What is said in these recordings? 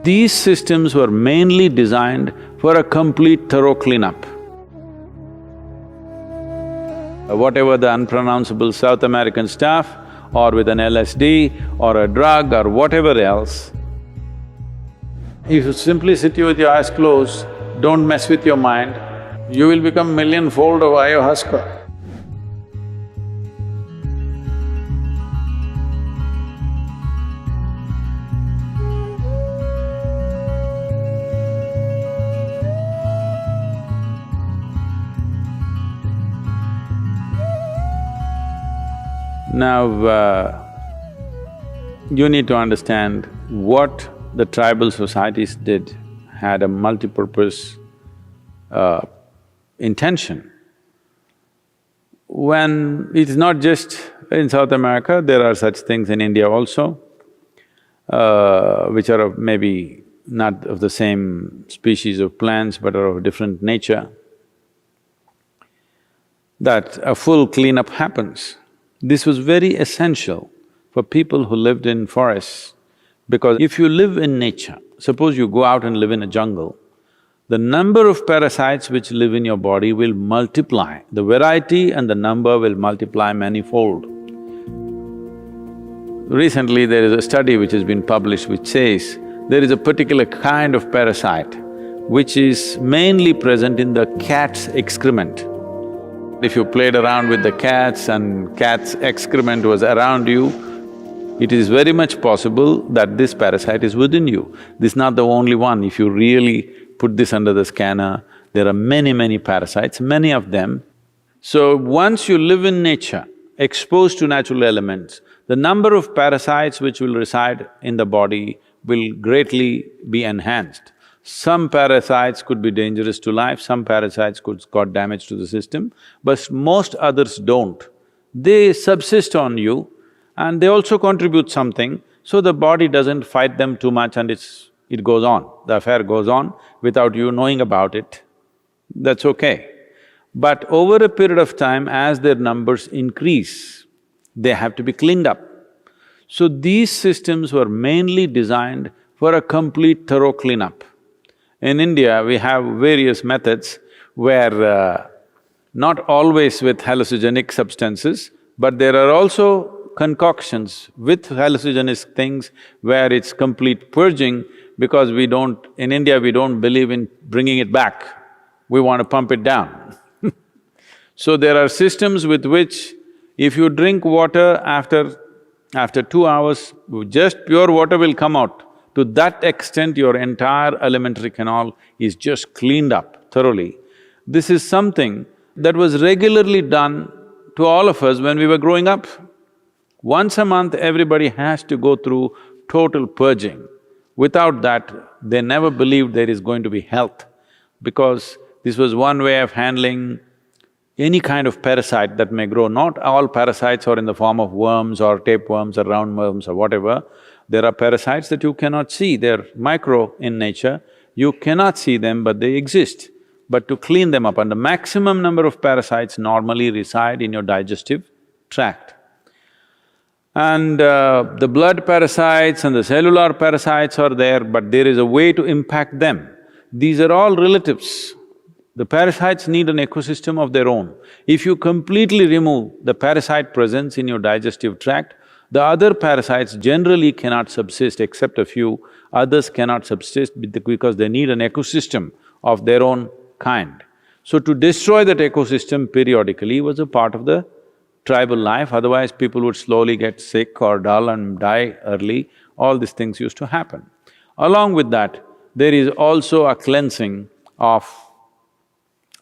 These systems were mainly designed for a complete thorough cleanup. Whatever the unpronounceable South American stuff, or with an LSD, or a drug, or whatever else, if you simply sit with your eyes closed, don't mess with your mind, you will become millionfold of ayahuasca. Now, you need to understand what the tribal societies did had a multi-purpose intention. When it's not just in South America, there are such things in India also, which are of maybe not of the same species of plants but are of different nature, that a full cleanup happens. This was very essential for people who lived in forests, because if you live in nature, suppose you go out and live in a jungle, the number of parasites which live in your body will multiply, the variety and the number will multiply manifold. Recently there is a study which has been published which says there is a particular kind of parasite which is mainly present in the cat's excrement. If you played around with the cats and cat's excrement was around you, it is very much possible that this parasite is within you. This is not the only one. If you really put this under the scanner, there are many parasites, many of them. So once you live in nature, exposed to natural elements, the number of parasites which will reside in the body will greatly be enhanced. Some parasites could be dangerous to life, some parasites could cause damage to the system, but most others don't. They subsist on you and they also contribute something, so the body doesn't fight them too much and it goes on, the affair goes on without you knowing about it. That's okay. But over a period of time, as their numbers increase, they have to be cleaned up. So these systems were mainly designed for a complete thorough cleanup. In India, we have various methods where not always with hallucinogenic substances, but there are also concoctions with hallucinogenic things where it's complete purging, because in India we don't believe in bringing it back, we want to pump it down. So there are systems with which if you drink water after 2 hours, just pure water will come out. To that extent, your entire alimentary canal is just cleaned up thoroughly. This is something that was regularly done to all of us when we were growing up. Once a month, everybody has to go through total purging. Without that, they never believed there is going to be health, because this was one way of handling any kind of parasite that may grow. Not all parasites are in the form of worms or tapeworms or roundworms or whatever. There are parasites that you cannot see, they're micro in nature, you cannot see them but they exist. But to clean them up, and the maximum number of parasites normally reside in your digestive tract. And the blood parasites and the cellular parasites are there, but there is a way to impact them. These are all relatives. The parasites need an ecosystem of their own. If you completely remove the parasite presence in your digestive tract, the other parasites generally cannot subsist, except a few. Others cannot subsist because they need an ecosystem of their own kind. So to destroy that ecosystem periodically was a part of the tribal life, otherwise people would slowly get sick or dull and die early. All these things used to happen. Along with that, there is also a cleansing of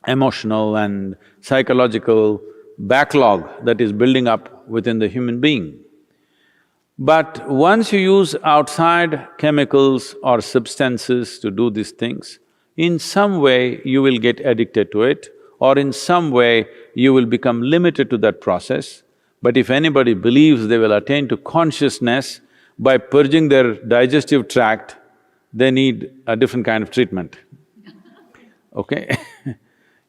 emotional and psychological backlog that is building up within the human being. But once you use outside chemicals or substances to do these things, in some way you will get addicted to it, or in some way you will become limited to that process. But if anybody believes they will attain to consciousness by purging their digestive tract, they need a different kind of treatment, okay?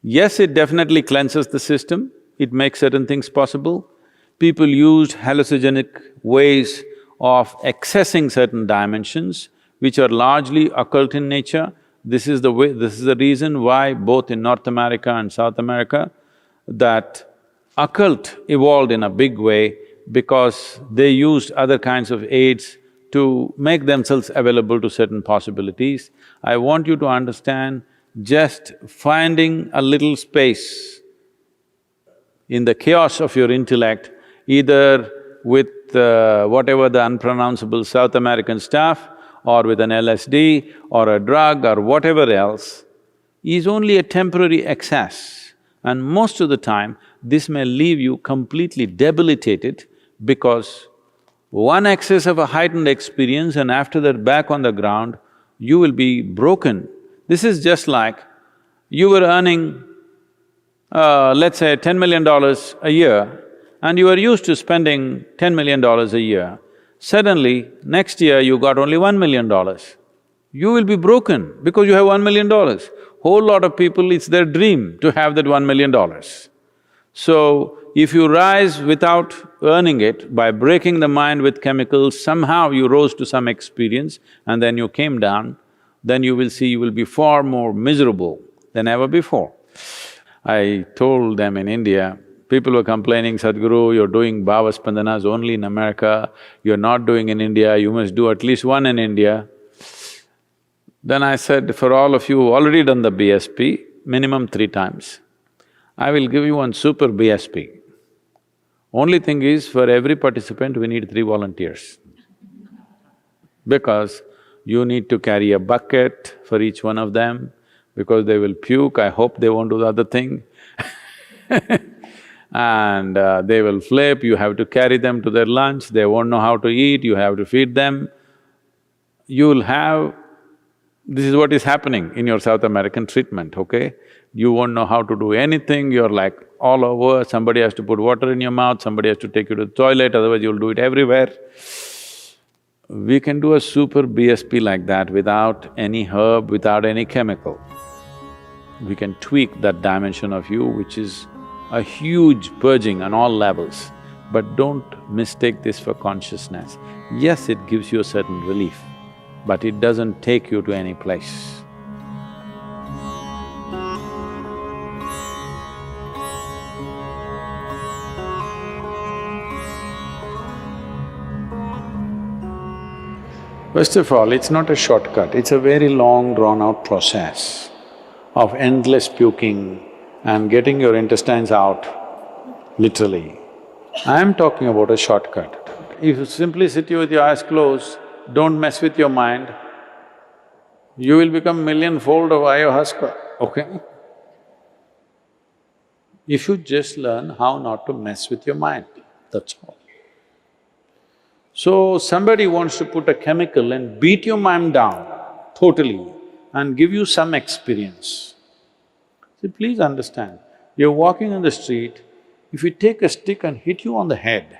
Yes, it definitely cleanses the system, it makes certain things possible. People used hallucinogenic ways of accessing certain dimensions which are largely occult in nature. This is the reason why both in North America and South America, that occult evolved in a big way because they used other kinds of aids to make themselves available to certain possibilities. I want you to understand, just finding a little space in the chaos of your intellect, either with whatever the unpronounceable South American stuff, or with an LSD or a drug or whatever else, is only a temporary excess. And most of the time, this may leave you completely debilitated because one excess of a heightened experience and after that back on the ground, you will be broken. This is just like you were earning, let's say $10 million a year, and you are used to spending $10 million a year. Suddenly, next year you got only $1 million. You will be broken because you have $1 million. Whole lot of people, it's their dream to have that $1 million. So, if you rise without earning it, by breaking the mind with chemicals, somehow you rose to some experience and then you came down, then you will see you will be far more miserable than ever before. I told them in India, people were complaining, Sadhguru, you're doing Bhava Spandanas only in America, you're not doing in India, you must do at least one in India. Then I said, for all of you who already done the BSP, minimum 3 times, I will give you one super BSP. Only thing is, for every participant, we need 3 volunteers. Because you need to carry a bucket for each one of them, because they will puke, I hope they won't do the other thing and they will flip, you have to carry them to their lunch, they won't know how to eat, you have to feed them. You'll have… This is what is happening in your South American treatment, okay? You won't know how to do anything, you're like all over, somebody has to put water in your mouth, somebody has to take you to the toilet, otherwise you'll do it everywhere. We can do a super BSP like that without any herb, without any chemical. We can tweak that dimension of you, which is a huge purging on all levels. But don't mistake this for consciousness. Yes, it gives you a certain relief, but it doesn't take you to any place. First of all, it's not a shortcut, it's a very long, drawn-out process of endless puking and getting your intestines out, literally. I'm talking about a shortcut. If you simply sit here with your eyes closed, don't mess with your mind, you will become millionfold of ayahuasca, okay? You should just learn how not to mess with your mind, that's all. So, somebody wants to put a chemical and beat your mind down totally and give you some experience. See, please understand, you're walking on the street, if you take a stick and hit you on the head,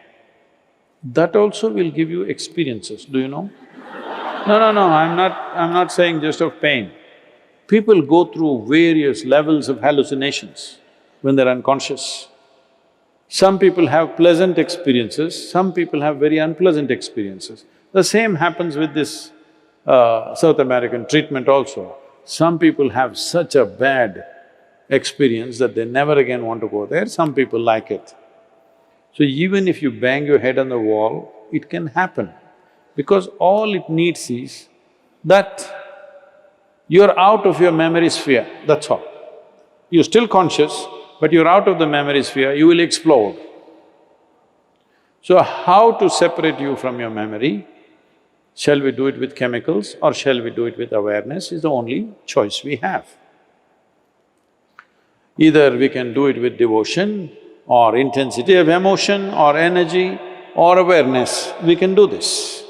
that also will give you experiences, do you know? No, I'm not saying just of pain. People go through various levels of hallucinations when they're unconscious. Some people have pleasant experiences, some people have very unpleasant experiences. The same happens with this South American treatment also. Some people have such a bad experience that they never again want to go there, some people like it. So even if you bang your head on the wall, it can happen, because all it needs is that you're out of your memory sphere, that's all. You're still conscious, but you're out of the memory sphere, you will explode. So how to separate you from your memory? Shall we do it with chemicals or shall we do it with awareness is the only choice we have. Either we can do it with devotion or intensity of emotion or energy or awareness, we can do this.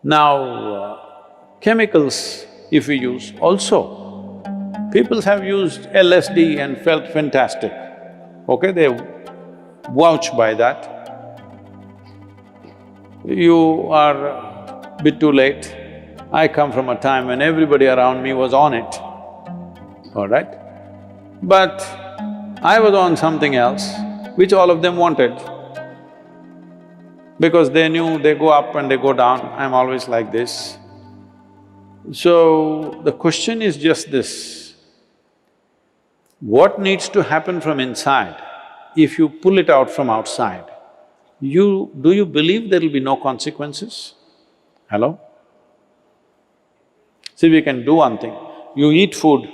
Now, chemicals if we use also, people have used LSD and felt fantastic, okay, they vouch by that. You are a bit too late. I come from a time when everybody around me was on it, all right? But I was on something else, which all of them wanted. Because they knew they go up and they go down, I'm always like this. So, the question is just this: what needs to happen from inside if you pull it out from outside? Do you believe there will be no consequences? Hello? See, we can do one thing. You eat food,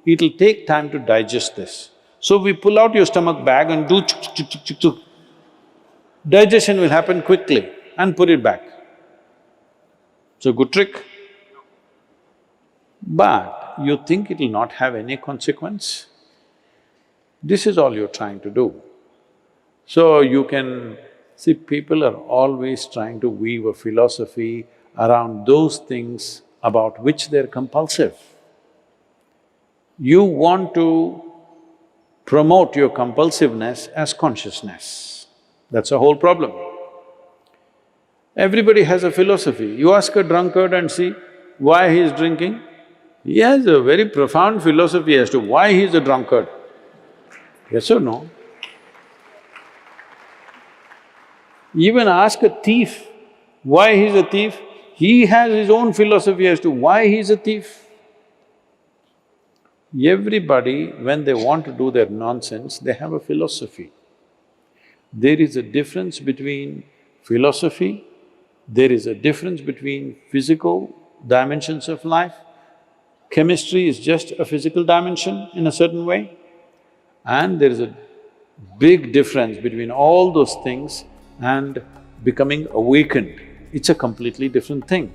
it'll take time to digest this. So we pull out your stomach bag and do chuk chuk chuk chuk chuk chuk. Digestion will happen quickly and put it back. It's a good trick. But you think it'll not have any consequence? This is all you're trying to do. So you can… see, people are always trying to weave a philosophy around those things about which they're compulsive. You want to promote your compulsiveness as consciousness. That's the whole problem. Everybody has a philosophy. You ask a drunkard and see why he is drinking, he has a very profound philosophy as to why he is a drunkard. Yes or no? Even ask a thief why he's a thief, he has his own philosophy as to why he's a thief. Everybody, when they want to do their nonsense, they have a philosophy. There is a difference between philosophy, there is a difference between physical dimensions of life. Chemistry is just a physical dimension in a certain way, and there is a big difference between all those things and becoming awakened. It's a completely different thing.